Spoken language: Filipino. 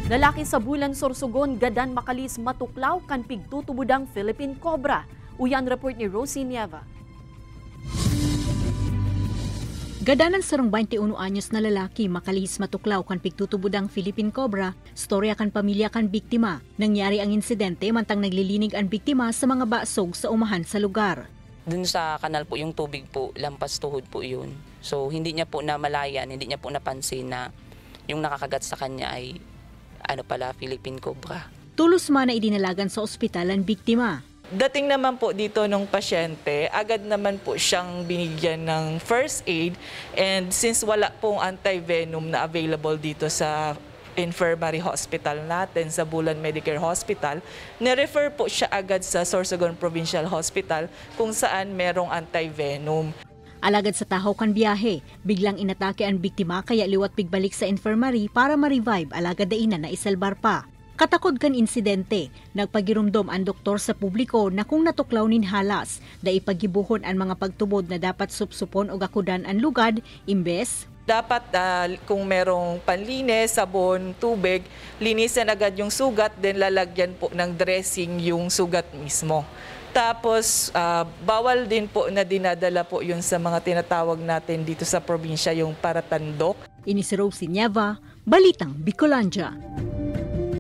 Lalaki sa Bulan, Sorsogon, gadan makalis matuklaw kan pigtutubudang Philippine Cobra. Uyan report ni Rosie Nieva. Gadanan sarong 21 anyos na lalaki makalis matuklaw kan pigtutubudang Philippine Cobra, storya kan pamilya kan biktima. Nangyari ang insidente mantang naglilinig ang biktima sa mga basog sa umahan sa lugar. Dun sa kanal po yung tubig po, lampas tuhod po yun. So hindi niya po namalayan, hindi niya po napansin na yung nakakagat sa kanya ay Philippine Cobra. Tulos man na idinalagan sa ospital ang biktima. Dating naman po dito nung pasyente, agad naman po siyang binigyan ng first aid, and since wala pong anti-venom na available dito sa infirmary hospital natin, sa Bulan Medicare Hospital, nirefer po siya agad sa Sorsogon Provincial Hospital kung saan merong anti-venom. Alagad sa tahaw kan biyahe, biglang inatake ang biktima kaya liwat pigbalik sa infirmary para ma-revive alagad dainan na isalbar pa. Katakod kan insidente, nagpagirumdom ang doktor sa publiko na kung natuklaw nin halas, da ipagibuhon ang mga pagtubod na dapat supsupon o gakudan ang lugad, imbes dapat kung merong panlinis, sabon, tubig, linisan agad yung sugat, then lalagyan po ng dressing yung sugat mismo. Tapos, bawal din po na dinadala po yun sa mga tinatawag natin dito sa probinsya, yung paratandok. Ini si Rosie Nieva, Balitang Bicolandia.